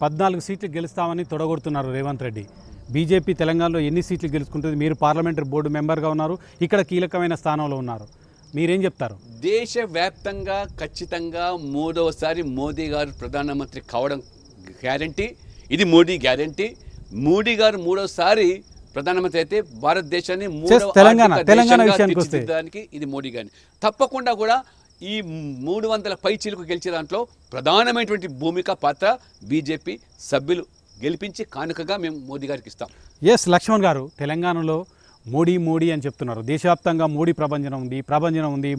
14 సీట్లు గెలుస్తామని తొడగొడుతున్నారు రేవంత్ రెడ్డి. బీజేపీ తెలంగాణలో ఎన్ని సీట్లు గెలుచుకుంటుంది? మీరు పార్లమెంటరీ బోర్డు మెంబర్గా ఉన్నారు, ఇక్కడ కీలకమైన స్థానంలో ఉన్నారు, మీరేం చెప్తారు? దేశవ్యాప్తంగా ఖచ్చితంగా మూడవసారి మోదీ గారు ప్రధానమంత్రి కావడం గ్యారంటీ. ఇది మోడీ గ్యారంటీ. మోడీ గారు మూడోసారి ప్రధానమంత్రి అయితే భారతదేశాన్ని తెలంగాణ విషయానికి వస్తే ఇది మోడీ గారిని తప్పకుండా కూడా ఈ 300 పై చిలుకు గెలిచే దాంట్లో ప్రధానమైనటువంటి భూమిక పాత్ర బీజేపీ సభ్యులు గెలిపించి కానుకగా మేము మోదీ గారికి ఇస్తాం. ఎస్ లక్ష్మణ్ గారు, తెలంగాణలో మోడీ అని చెప్తున్నారు. దేశవ్యాప్తంగా మోడీ ప్రభంజనం ఉంది.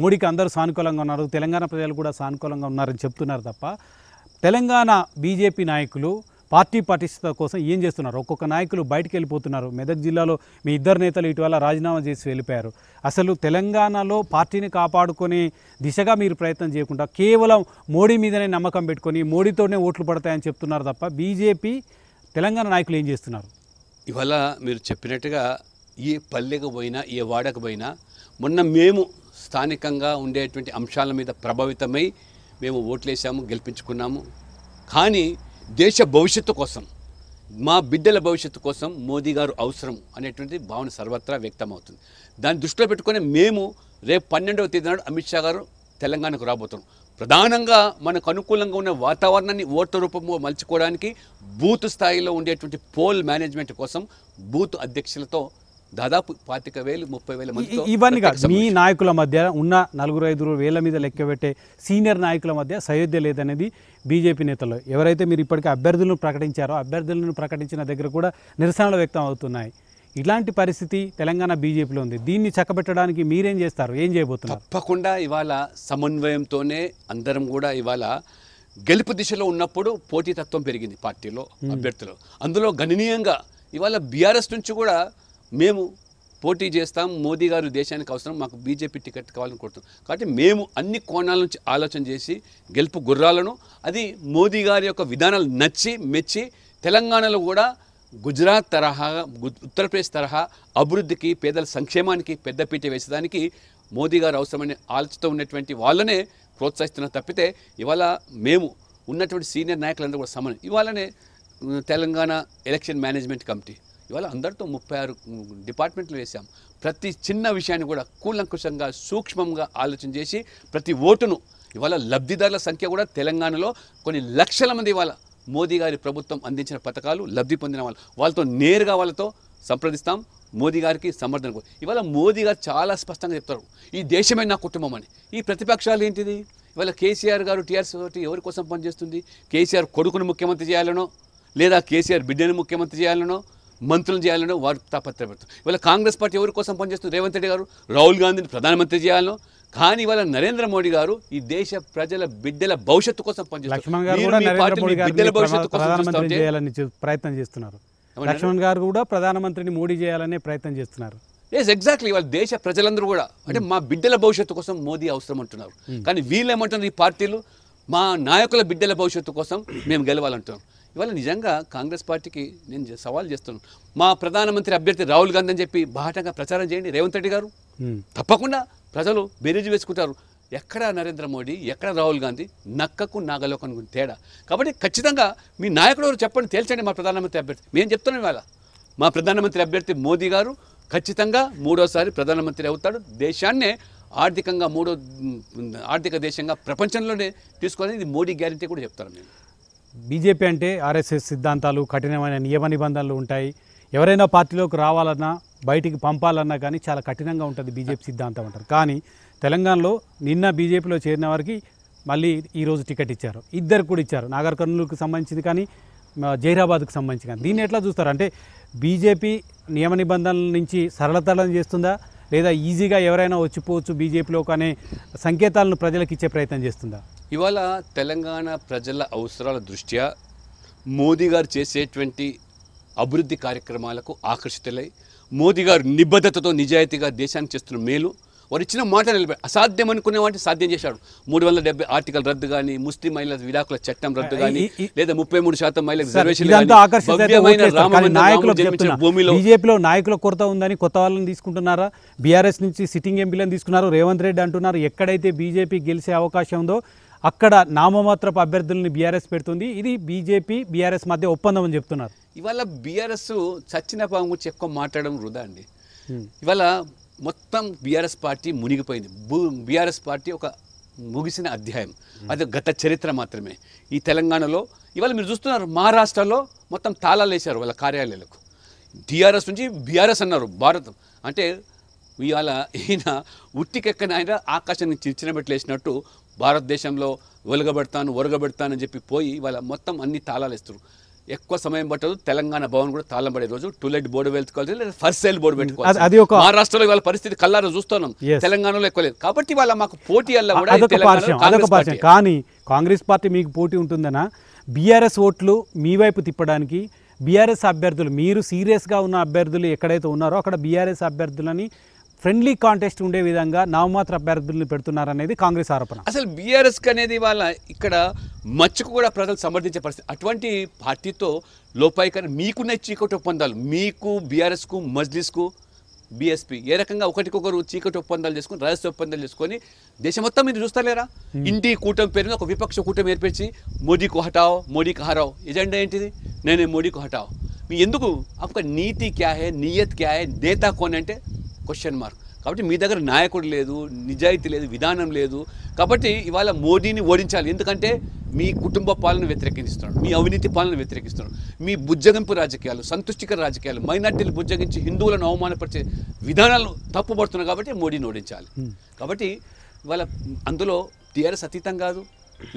మోడీకి అందరూ సానుకూలంగా ఉన్నారు, తెలంగాణ ప్రజలు కూడా సానుకూలంగా ఉన్నారని చెప్తున్నారు తప్ప తెలంగాణ బీజేపీ నాయకులు పార్టీ పటిష్టత కోసం ఏం చేస్తున్నారు? ఒక్కొక్క నాయకులు బయటికి వెళ్ళిపోతున్నారు. మెదక్ జిల్లాలో మీ ఇద్దరు నేతలు ఇటీవల రాజీనామా చేసి వెళ్ళిపోయారు. అసలు తెలంగాణలో పార్టీని కాపాడుకునే దిశగా మీరు ప్రయత్నం చేయకుండా కేవలం మోడీ మీదనే నమ్మకం పెట్టుకొని మోడీతోనే ఓట్లు పడతాయని చెప్తున్నారు తప్ప బీజేపీ తెలంగాణ నాయకులు ఏం చేస్తున్నారు? ఇవాళ మీరు చెప్పినట్టుగా ఏ పల్లెకు పోయినా ఏ వాడకు పోయినా మొన్న మేము స్థానికంగా ఉండేటువంటి అంశాల మీద ప్రభావితమై మేము ఓట్లేసాము, గెలిపించుకున్నాము. కానీ దేశ భవిష్యత్తు కోసం, మా బిడ్డల భవిష్యత్తు కోసం మోదీ గారు అవసరం అనేటువంటి భావన సర్వత్రా వ్యక్తమవుతుంది. దాన్ని దృష్టిలో పెట్టుకొని మేము రేపు 12వ తేదీ నాడు అమిత్ షా గారు తెలంగాణకు రాబోతున్నాం. ప్రధానంగా మనకు అనుకూలంగా ఉన్న వాతావరణాన్ని ఓట్ల రూపంలో మలుచుకోవడానికి బూత్ స్థాయిలో ఉండేటువంటి పోల్ మేనేజ్మెంట్ కోసం బూత్ అధ్యక్షులతో దాదాపు 25,000 30,000 మంది ఇవన్నీ మీ నాయకుల మధ్య ఉన్న 4-5 వేల మీద లెక్కబెట్టే సీనియర్ నాయకుల మధ్య సయోధ్య లేదనేది బీజేపీ నేతలు. ఎవరైతే మీరు ఇప్పటికీ అభ్యర్థులను ప్రకటించారో అభ్యర్థులను ప్రకటించిన దగ్గర కూడా నిరసనలు వ్యక్తం అవుతున్నాయి. ఇలాంటి పరిస్థితి తెలంగాణ బీజేపీలో ఉంది. దీన్ని చక్కబెట్టడానికి మీరేం చేస్తారు, ఏం చేయబోతున్నారు? తప్పకుండా ఇవాళ సమన్వయంతోనే అందరం కూడా ఇవాళ గెలుపు దిశలో ఉన్నప్పుడు పోటీతత్వం పెరిగింది పార్టీలో అభ్యర్థులు. అందులో గణనీయంగా ఇవాళ బీఆర్ఎస్ నుంచి కూడా మేము పోటీ చేస్తాం, మోదీ గారు దేశానికి అవసరం, మాకు బీజేపీ టికెట్ కావాలని కోరుతున్నాం. కాబట్టి మేము అన్ని కోణాల నుంచి ఆలోచన చేసి గెలుపు గుర్రాలను, అది మోదీ గారి యొక్క విధానాలు నచ్చి మెచ్చి తెలంగాణలో కూడా గుజరాత్ తరహా ఉత్తరప్రదేశ్ తరహా అభివృద్ధికి పేదల సంక్షేమానికి పెద్దపీట వేసేదానికి మోదీ గారు అవసరమని ఆలోచనతో ఉన్నటువంటి వాళ్ళనే ప్రోత్సహిస్తున్న తప్పితే ఇవాళ మేము ఉన్నటువంటి సీనియర్ నాయకులందరూ కూడా సమానం. ఇవాళనే తెలంగాణ ఎలక్షన్ మేనేజ్మెంట్ కమిటీ ఇవాళ అందరితో 36 డిపార్ట్మెంట్లు వేసాం. ప్రతి చిన్న విషయాన్ని కూడా కూలంకుషంగా సూక్ష్మంగా ఆలోచన చేసి ప్రతి ఓటును ఇవాళ లబ్ధిదారుల సంఖ్య కూడా తెలంగాణలో కొన్ని లక్షల మంది ఇవాళ మోదీ గారి ప్రభుత్వం అందించిన పథకాలు లబ్ధి పొందిన వాళ్ళతో నేరుగా వాళ్ళతో సంప్రదిస్తాం. మోదీ గారికి సమర్థన ఇవాళ మోదీ గారు చాలా స్పష్టంగా చెప్తారు, ఈ దేశమే నా కుటుంబం అని. ఈ ప్రతిపక్షాలు ఏంటిది? ఇవాళ కేసీఆర్ గారు టీఆర్ఎస్ ఎవరి కోసం పనిచేస్తుంది? కేసీఆర్ కొడుకును ముఖ్యమంత్రి చేయాలనో, లేదా కేసీఆర్ బిడ్డను ముఖ్యమంత్రి చేయాలనో, మంత్రులు చేయాలనో వారు తాపత్రపడతారు. ఇవాళ కాంగ్రెస్ పార్టీ ఎవరి కోసం పనిచేస్తుంది? రేవంత్ రెడ్డి గారు రాహుల్ గాంధీని ప్రధానమంత్రి చేయాలనో. కానీ ఇవాళ నరేంద్ర మోడీ గారు ఈ దేశ ప్రజల బిడ్డల భవిష్యత్తు కోసం పనిచేస్తారు. లక్ష్మణ్ గారు కూడా ప్రధానమంత్రిని మోడీ చేయాలనే ప్రయత్నం చేస్తున్నారు. Yes exactly. ఇవాళ దేశ ప్రజలందరూ కూడా అంటే మా బిడ్డల భవిష్యత్తు కోసం మోదీ అవసరం అంటున్నారు. కానీ వీళ్ళు ఏమంటున్నారు? ఈ పార్టీలు మా నాయకుల బిడ్డల భవిష్యత్తు కోసం మేము గెలవాలంటున్నాం. ఇవాళ నిజంగా కాంగ్రెస్ పార్టీకి నేను సవాల్ చేస్తున్నాను, మా ప్రధానమంత్రి అభ్యర్థి రాహుల్ గాంధీ అని చెప్పి బాహటంగా ప్రచారం చేయండి రేవంత్ రెడ్డి గారు. తప్పకుండా ప్రజలు బేరీజు వేసుకుంటారు. ఎక్కడ నరేంద్ర మోడీ, ఎక్కడ రాహుల్ గాంధీ, నక్కకు నాగలోకానికి తేడా. కాబట్టి ఖచ్చితంగా మీ నాయకుడు ఎవరు చెప్పండి, తేల్చండి. మా ప్రధానమంత్రి అభ్యర్థి మేము చెప్తున్నాం ఇవాళ మా ప్రధానమంత్రి అభ్యర్థి మోదీ గారు ఖచ్చితంగా 3వసారి ప్రధానమంత్రి అవుతాడు. దేశాన్నే ఆర్థికంగా 3వ ఆర్థిక దేశంగా ప్రపంచంలోనే తీసుకోవాలని ఇది మోడీ గ్యారంటీ కూడా చెప్తాను నేను. బీజేపీ అంటే ఆర్ఎస్ఎస్ సిద్ధాంతాలు, కఠినమైన నియమ నిబంధనలు ఉంటాయి. ఎవరైనా పార్టీలోకి రావాలన్నా బయటికి పంపాలన్నా కానీ చాలా కఠినంగా ఉంటుంది బీజేపీ సిద్ధాంతం అంటారు. కానీ తెలంగాణలో నిన్న బీజేపీలో చేరిన వారికి మళ్ళీ ఈరోజు టికెట్ ఇచ్చారు, ఇద్దరు కూడా ఇచ్చారు. నాగర్ కర్నూలుకు సంబంధించింది కానీ జైరాబాద్కు సంబంధించి కానీ దీన్ని ఎట్లా చూస్తారు? అంటే బీజేపీ నియమ నిబంధనల నుంచి సరళతరం చేస్తుందా, లేదా ఈజీగా ఎవరైనా వచ్చిపోవచ్చు బీజేపీలోకి అనే సంకేతాలను ప్రజలకు ఇచ్చే ప్రయత్నం చేస్తుందా? ఇవాళ తెలంగాణ ప్రజల అవసరాల దృష్ట్యా మోదీ గారు చేసేటువంటి అభివృద్ధి కార్యక్రమాలకు ఆకర్షితులై మోదీ గారు నిబద్ధతతో నిజాయితీగా దేశానికి చేస్తున్న మేలు వారు ఇచ్చిన మాట నిలబడి అసాధ్యం అనుకునే వాటిని సాధ్యం చేశాడు. 370 ఆర్టికల్ రద్దు కానీ, ముస్లిం మహిళల విడాకుల చట్టం రద్దు కానీ, లేదా 33% మహిళలకు రిజర్వేషన్ భూమిలో బీజేపీలో నాయకుల కొరత ఉందని కొత్త వాళ్ళని తీసుకుంటున్నారా? బీఆర్ఎస్ నుంచి సిట్టింగ్ ఎంపీలను తీసుకున్నారు. రేవంత్ రెడ్డి అంటున్నారు ఎక్కడైతే బీజేపీ గెలిచే అవకాశం ఉందో అక్కడ నామమాత్రపు అభ్యర్థుల్ని బీఆర్ఎస్ పెడుతుంది. ఇది బీజేపీ బీఆర్ఎస్ మధ్య ఒప్పందం అని చెప్తున్నారు. ఇవాళ బీఆర్ఎస్ చచ్చిన పాము గురించి ఎక్కువ మాట్లాడడం వృధా అండి. ఇవాళ మొత్తం బీఆర్ఎస్ పార్టీ మునిగిపోయింది. బీఆర్ఎస్ పార్టీ ఒక ముగిసిన అధ్యాయం, అది గత చరిత్ర మాత్రమే. ఈ తెలంగాణలో ఇవాళ మీరు చూస్తున్నారు, మహారాష్ట్రలో మొత్తం తాళాలు వేశారు వాళ్ళ కార్యాలయాలకు. టీఆర్ఎస్ నుంచి బీఆర్ఎస్ అన్నారు. భారత్ అంటే ఇవాళ ఈయన ఉట్టికెక్కని ఆయన ఆకాశానికి చిన్నబెట్లు వేసినట్టు భారతదేశంలో ఒరగబెడతానని చెప్పి పోయి ఇవాళ మొత్తం అన్ని తాళాలు వేస్తారు. ఎక్కువ సమయం పట్టదు, తెలంగాణ భవన్ కూడా తాళం పడే రోజు టూలెట్ బోర్డు వెళ్తుకోవాలి, లేదా ఫస్ట్ సెల్ బోర్డు పెట్టుకోవాలి. మహారాష్ట్రలో ఇవాళ పరిస్థితి కల్లారా చూస్తున్నాం, తెలంగాణలో ఎక్కువ లేదు. కాబట్టి వాళ్ళ మాకు పోటీ అలా కూడా కానీ కాంగ్రెస్ పార్టీ మీకు పోటీ ఉంటుందనా? బీఆర్ఎస్ ఓట్లు మీ వైపు తిప్పడానికి బీఆర్ఎస్ అభ్యర్థులు, మీరు సీరియస్గా ఉన్న అభ్యర్థులు ఎక్కడైతే ఉన్నారో అక్కడ బీఆర్ఎస్ అభ్యర్థులని ఫ్రెండ్లీ కాంటెస్ట్ ఉండే విధంగా నామమాత్ర అభ్యర్థులను పెడుతున్నారనేది కాంగ్రెస్ ఆరోపణ. అసలు బీఆర్ఎస్కి అనేది వాళ్ళ ఇక్కడ మచ్చుకు కూడా ప్రజలు సమర్థించే పరిస్థితి. అటువంటి పార్టీతో లోపాయికర మీకున్న చీకటి ఒప్పందాలు, మీకు బీఆర్ఎస్కు మజ్లిస్కు బీఎస్పీ ఏ రకంగా ఒకటికొకరు చీకటి ఒప్పందాలు చేసుకొని, రహస్య ఒప్పందాలు చేసుకొని దేశం మొత్తం మీరు చూస్తలేరా? ఇండి కూటమి పేరున ఒక విపక్ష కూటమి ఏర్పరిచి మోడీకు హటావ్ మోడీకి హరావ్ ఎజెండా ఏంటిది? నేనే మోడీకు హటావ్. మీ ఎందుకు ఒక నీతి క్యా హే, నియత్ క్యా హే, నేతా కోన్ అంటే క్వశ్చన్ మార్క్. కాబట్టి మీ దగ్గర నాయకుడు లేదు, నిజాయితీ లేదు, విధానం లేదు. కాబట్టి ఇవాళ మోడీని ఓడించాలి. ఎందుకంటే మీ కుటుంబ పాలన వ్యతిరేకిస్తున్నాడు, మీ అవినీతి పాలన వ్యతిరేకిస్తున్నాడు, మీ బుజ్జగింపు రాజకీయాలు, సంతుష్టికర రాజకీయాలు, మైనార్టీలు బుజ్జగించి హిందువులను అవమానపరిచే విధానాలు తప్పుపడుతున్నాయి. కాబట్టి మోడీని ఓడించాలి. కాబట్టి ఇవాళ అందులో టీఆర్ఎస్ అతీతం కాదు,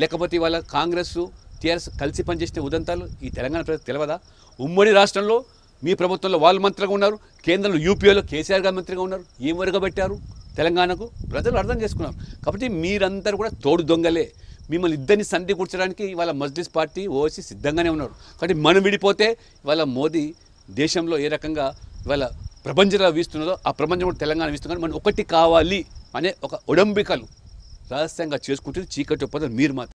లేకపోతే ఇవాళ కాంగ్రెస్ టీఆర్ఎస్ కలిసి పనిచేసే ఉదంతాలు ఈ తెలంగాణ ప్రజలకు తెలియదా? ఉమ్మడి రాష్ట్రంలో మీ ప్రభుత్వంలో వాళ్ళు మంత్రిగా ఉన్నారు, కేంద్రంలో యూపీఏలో కేసీఆర్ గారు మంత్రిగా ఉన్నారు. ఏం వరగబెట్టారు తెలంగాణకు? ప్రజలు అర్థం చేసుకున్నారు. కాబట్టి మీరందరూ కూడా తోడు దొంగలే. మిమ్మల్ని ఇద్దరిని సంధి కూర్చడానికి ఇవాళ మజ్లిస్ పార్టీ ఓసి సిద్ధంగానే ఉన్నారు. కాబట్టి మనం విడిపోతే ఇవాళ మోదీ దేశంలో ఏ రకంగా ఇవాళ ప్రపంచంలో వీస్తున్నదో ఆ ప్రపంచం కూడా తెలంగాణ వీస్తున్నారు. మనం ఒకటి కావాలి అనే ఒక ఒడంబికలు రహస్యంగా చేసుకుంటుంది చీకటి ఒప్పందం మీరు మాత్రం.